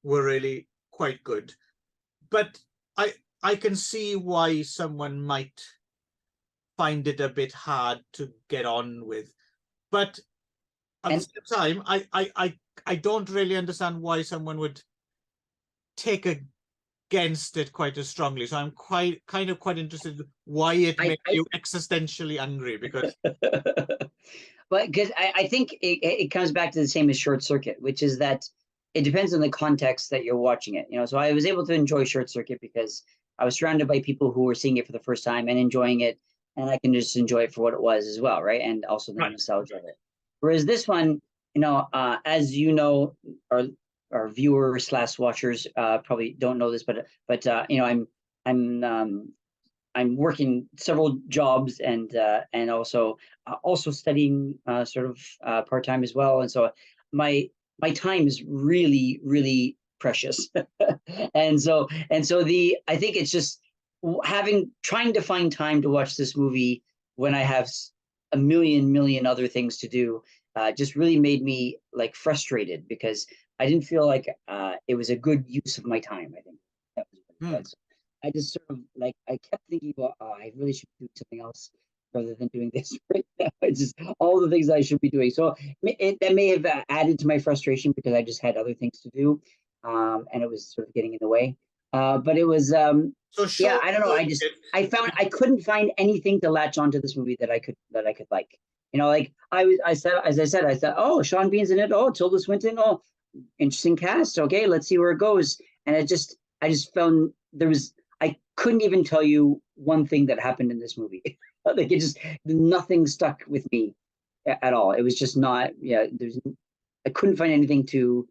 really quite good. But I can see why someone might find it a bit hard to get on with. But at the same time, I don't really understand why someone would take against it quite as strongly. So I'm quite interested why it made you existentially angry, because but because I think it comes back to the same as Short Circuit, which is that it depends on the context that you're watching it. You know, so I was able to enjoy Short Circuit because I was surrounded by people who were seeing it for the first time and enjoying it, and I can just enjoy it for what it was as well, right? And also the nostalgia of it. Whereas this one, you know, as you know, our viewers slash watchers probably don't know this, but you know, I'm working several jobs and also studying sort of part time as well, and so my time is really precious, and so the I think it's just trying to find time to watch this movie when I have a million other things to do just really made me like frustrated because I didn't feel like it was a good use of my time. I think that was what it was. I just sort of like I kept thinking, well, I really should do something else rather than doing this right now. It's just all the things I should be doing. So that may have added to my frustration because I just had other things to do, and it was sort of getting in the way. But it was, yeah, I don't know. I couldn't find anything to latch onto this movie that I could like. You know, like I thought, oh, Sean Bean's in it. Oh, Tilda Swinton. Oh, interesting cast. Okay, let's see where it goes. And I just found there was couldn't even tell you one thing that happened in this movie. Like it just nothing stuck with me at all. It was just not. Yeah, I couldn't find anything to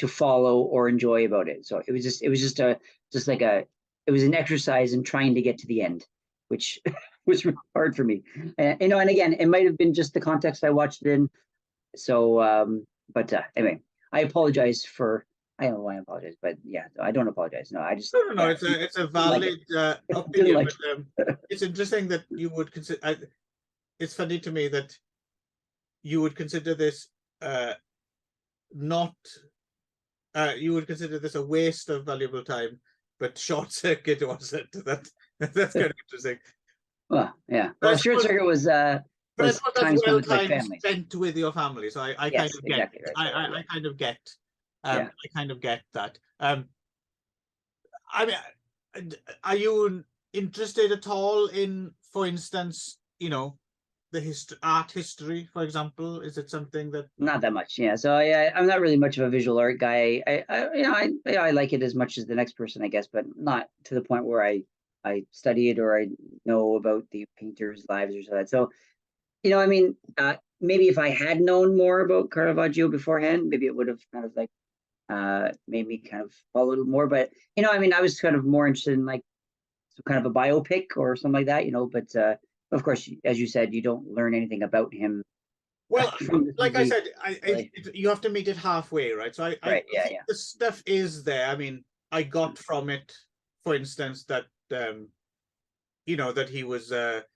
follow or enjoy about it. So it was just it was an exercise in trying to get to the end, which was really hard for me. And again, it might have been just the context I watched it in. So, but anyway, I apologize for. I don't know why I apologize, but yeah, I don't apologize. No, I just No. yeah, It's a like valid didn't opinion, like but it's interesting that you would consider. It's funny to me that you would consider this not. You would consider this a waste of valuable time, but Short Circuit wasn't. That's kind of interesting. Well, yeah. But I Well, Short suppose, Circuit but I was suppose that's time spent well with like time family. spent with your family. So I kind Yes, of get. exactly right. Yeah. I kind of get. Yeah. I kind of get that. I mean, are you interested at all in, for instance, the art history, for example? Is it something that? Not that much, yeah. So yeah, I'm not really much of a visual art guy. I like it as much as the next person, I guess, but not to the point where I study it or I know about the painters' lives or so that. So I mean, maybe if I had known more about Caravaggio beforehand, maybe it would have kind of like made me kind of follow a little more. But I mean, I was kind of more interested in like some kind of a biopic or something like that, But of course, as you said, you don't learn anything about him Well, from this like I movie. said, Really. you have to meet it halfway, right? So I Right? Yeah, think yeah. the stuff is there. I mean, I got from it, for instance, that that he was that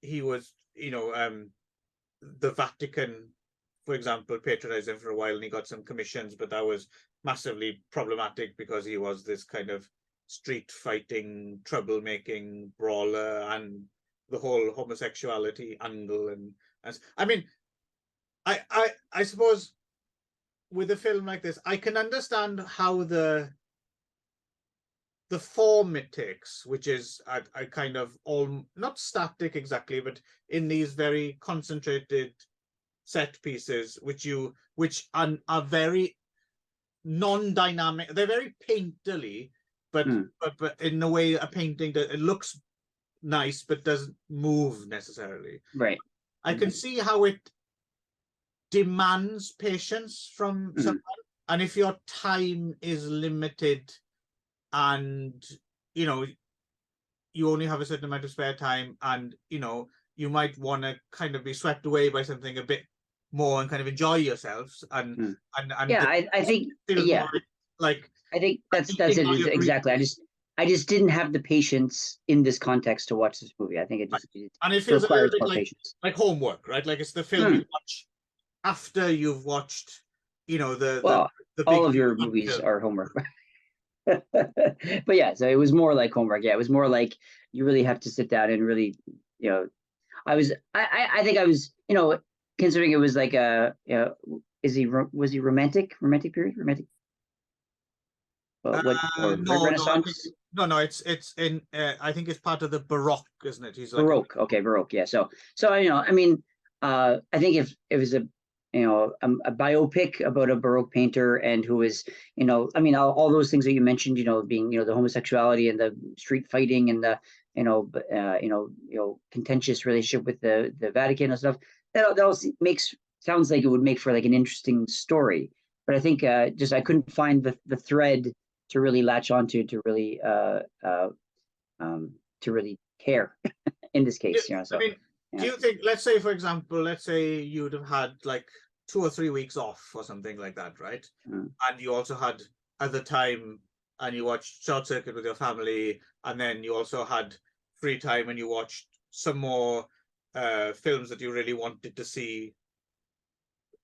he was the Vatican, for example, patronized him for a while, and he got some commissions, but that was massively problematic because he was this kind of street fighting, troublemaking brawler, and the whole homosexuality angle. And I mean, I suppose with a film like this, I can understand how the form it takes, which is a kind of all not static exactly, but in these very concentrated set pieces, which are very non-dynamic. They're very painterly, but Mm. but in a way, a painting that it looks nice but doesn't move necessarily. Right. I can see how it demands patience from someone, and if your time is limited and you only have a certain amount of spare time, and you might want to kind of be swept away by something a bit more and kind of enjoy yourselves, and Yeah, I think feels yeah, more like I think that's I it agree. exactly. I just didn't have the patience in this context to watch this movie. I think it And it feels a little requires bit more patience. like homework, right? Like it's the film you watch after you've watched Well, the big all of your movies film. are homework. But yeah, so it was more like homework. Yeah, it was more like you really have to sit down and really, I think I was, considering it was like was he romantic period, romantic, what, or No, I think Renaissance? no. It's in. I think it's part of the Baroque, isn't it? He's like Baroque. Okay, Baroque. Yeah. So I mean, I think if it was a biopic about a Baroque painter and who is, I mean, all those things that you mentioned, being, the homosexuality and the street fighting and the, contentious relationship with the Vatican and stuff. That all sounds like it would make for like an interesting story. But I think just I couldn't find the thread to really latch onto to really care in this case, I so mean, yeah. do you think? Let's say, for example, let's say you'd have had like 2 or 3 weeks off or something like that, right? And you also had other time, and you watched Short Circuit with your family, and then you also had free time, and you watched some more films that you really wanted to see.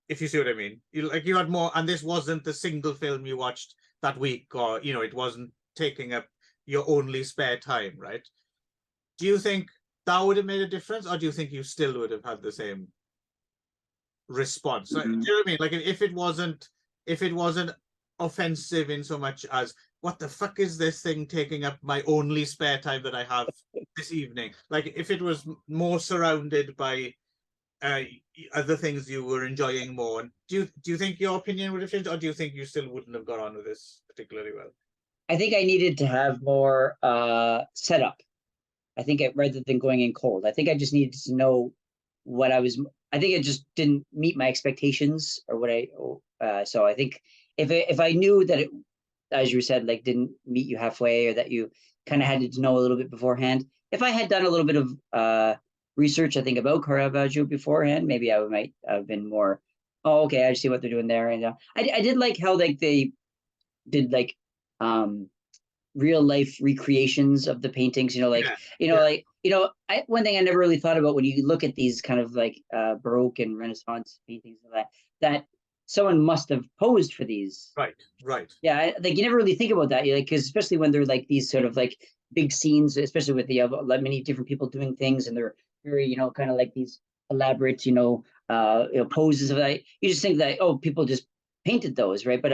If you see what I mean, you had more, and this wasn't the single film you watched that week, or it wasn't taking up your only spare time, right? Do you think that would have made a difference, or do you think you still would have had the same response? Do you know what I mean? Like if it wasn't offensive in so much as what the fuck is this thing taking up my only spare time that I have this evening? Like if it was more surrounded by other things you were enjoying more, do you think your opinion would have changed, or do you think you still wouldn't have got on with this particularly well? I think I needed to have more setup. I think rather than going in cold, I think I just needed to know what I was. I think it just didn't meet my expectations or what I. So I think if I knew that it, as you said, like didn't meet you halfway, or that you kind of had to know a little bit beforehand. If I had done a little bit of research, I think about Caravaggio beforehand, maybe I might have been more. Oh, okay, I see what they're doing there, and I did like how like they did like um real life recreations of the paintings, like Yeah, yeah, one thing I never really thought about when you look at these kind of like Baroque and Renaissance paintings and that someone must have posed for these. right, right. Yeah, like you never really think about that. Like, because especially when they're like these sort of like big scenes, especially with the like many different people doing things, and they're very, kind of like these elaborate, poses of that. You just think that, oh, people just painted those, right? But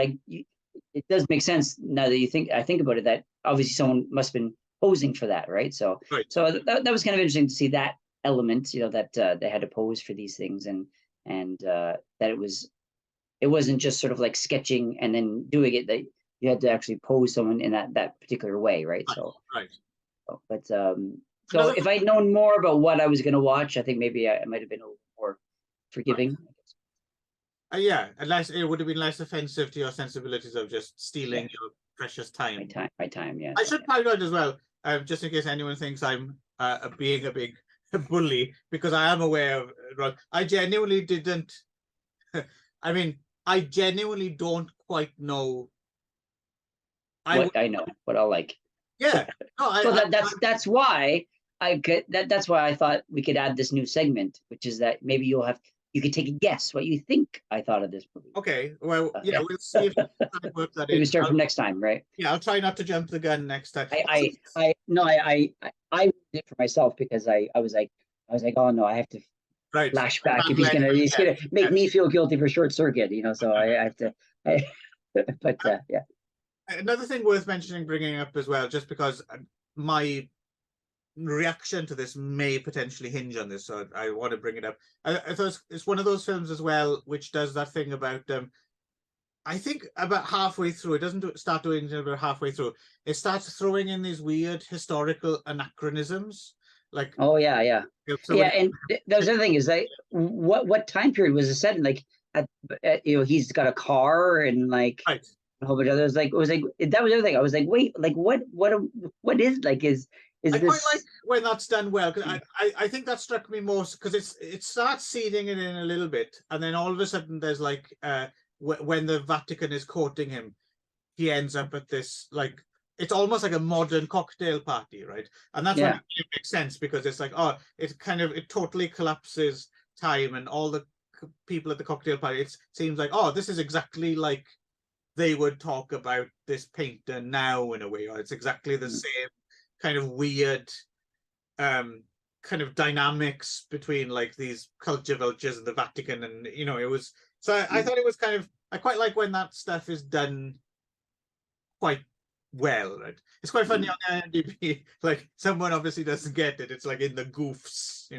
it does make sense now that I think about it, that obviously someone must have been posing for that, right? So, Right. that was kind of interesting to see that element, that they had to pose for these things, and that it wasn't just sort of like sketching and then doing it, that you had to actually pose someone in that particular way, right? Right, So, right. but so Another if I'd known more about what I was going to watch, I think maybe I might have been a little more right. forgiving. Yeah, unless it would have been less offensive to your sensibilities of just stealing Yeah, your precious time. my time, yeah. I So should point out as well, just in case anyone thinks I'm being a big bully, because I am aware of I genuinely didn't. I mean, I genuinely don't quite know. what I know, what I like. Yeah, no, So that's why that's why I thought we could add this new segment, which is that maybe you could take a guess what you think I thought of this movie. okay. Well, yeah, Yeah. we'll see if we can work that Maybe in. start from next time, right? Yeah, I'll try not to jump the gun next time. I no, I did it for myself because I was like, oh no, I have to Right. flashback if Backlash, he's yeah, gonna make yeah. me feel guilty for short circuit, so I have to. But yeah. Another thing worth mentioning, bringing up as well, just because my reaction to this may potentially hinge on this, so I want to bring it up. I thought it's one of those films as well which does that thing about I think about halfway through, it doesn't start doing it about halfway through. It starts throwing in these weird historical anachronisms, like Oh yeah. Yeah, somebody. and that was the other thing is like, what time period was it set in? Like, he's got a car and like Right. a whole bunch of others. Like, it was like that was the other thing. I was like, wait, like what is like is I quite like this? when that's done well, because I think that struck me most because it starts seeding it in a little bit, and then all of a sudden there's like when the Vatican is courting him, he ends up at this like it's almost like a modern cocktail party, right? And that's when Yeah, it makes sense because it's like, oh, it totally collapses time and all the people at the cocktail party. It seems like, oh, this is exactly like they would talk about this painter now in a way, or it's exactly the same kind of weird kind of dynamics between like these culture vultures and the Vatican, and it was so I thought it was kind of I quite like when that stuff is done quite well, right? It's quite funny on IMDb, like someone obviously doesn't get it. It's like in the goofs,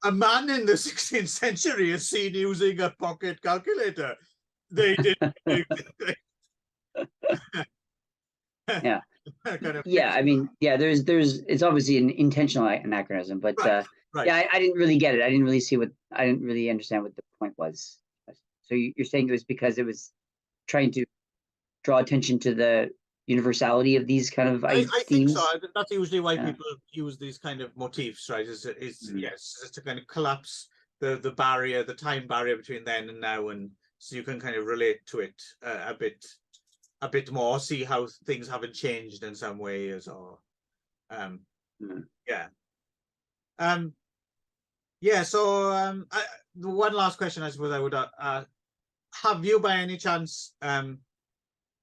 a man in the 16th century is seen using a pocket calculator. They did. yeah. Kind of Yeah, I mean, yeah, there's it's obviously an intentional anachronism, but right, right. yeah, I didn't really get it. I didn't really understand what the point was. So you're saying it was because it was trying to draw attention to the universality of these kind of I think so. themes? That's usually why Yeah. people use these kind of motifs, right? Is Mhm. yes, is to kind of collapse the barrier, the time barrier between then and now, and so you can kind of relate to it a bit more, see how things haven't changed in some ways, or Mhm. yeah, um, yeah. So the one last question I suppose I would have you by any chance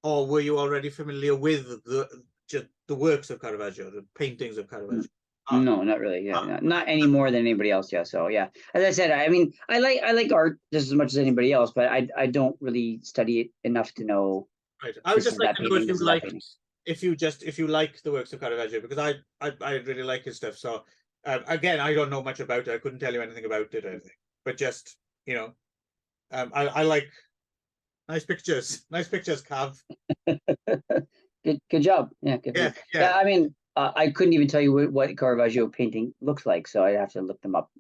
or were you already familiar with the works of Caravaggio, the paintings of Caravaggio? Ah, No, not really. Yeah, ah, not any more than anybody else. Yeah. So yeah, as I said, I mean, I like art just as much as anybody else, but I don't really study it enough to know right. I would this just is like that to know painting, if you this is that like painting. if you like the works of Caravaggio, because I really like his stuff. So again, I don't know much about it. I couldn't tell you anything about it, I think. But just I like nice pictures, Cav. good job. Yeah, good. Yeah, Yeah. I mean, I couldn't even tell you what Caravaggio painting looks like, so I'd have to look them up.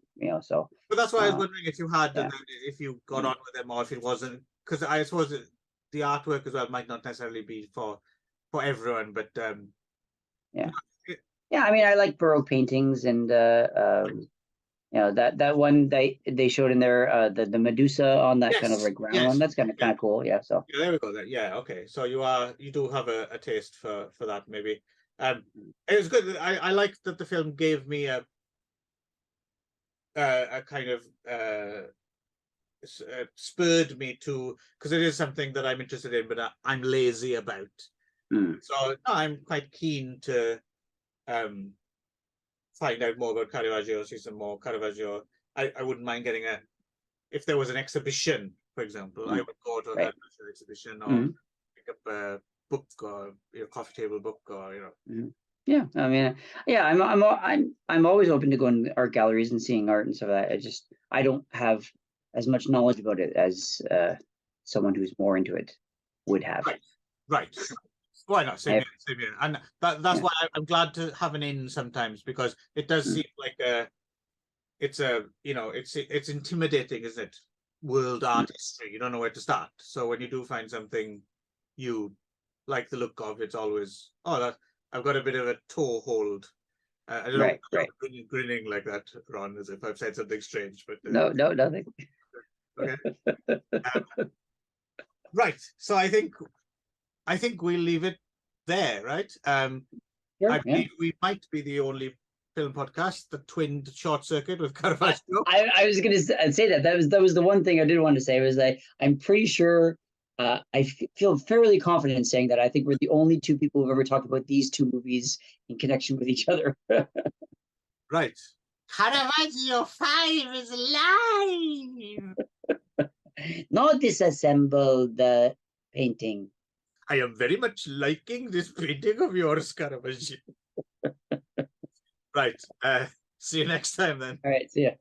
So But that's why I was wondering if you had, yeah. if you got on with them, or if it wasn't, because I suppose the artwork as well might not necessarily be for everyone, but yeah. I mean, I like Baroque paintings, and that one they showed in there, the Medusa on that kind of like ground one. That's kind of cool. Yeah. So yeah, there we go. Then yeah, okay. So you do have a taste for that, maybe. It was good. I like that the film gave me a kind of spurred me to, because it is something that I'm interested in, but I'm lazy about. So no, I'm quite keen to find out more about Caravaggio, see some more Caravaggio. I wouldn't mind getting if there was an exhibition, for example, I would go to a Caravaggio exhibition, or pick up a book, or coffee table book, or Yeah, I mean, yeah, I'm always open to going to art galleries and seeing art and stuff like that. I don't have as much knowledge about it as someone who's more into it would have. Right. Why not? Same here. And that's why I'm glad to have an in sometimes, because it does seem like it's intimidating, isn't it? World art history. You don't know where to start. So when you do find something you like the look of, it's always, I've got a bit of a toe hold. I don't know, grinning like that, Ron, as if I've said something strange, but no, nothing. Okay. Right. So I think we'll leave it there, right? I believe we might be the only film podcast that twinned Short Circuit with Caravaggio. I was going to say that was the one thing I did want to say, was that I'm pretty sure, I feel fairly confident in saying that I think we're the only two people who've ever talked about these two movies in connection with each other. Right. Caravaggio 5 is alive. Not disassemble the painting. I am very much liking this painting of yours, Caravaggio. Right. See you next time then. All right. See ya.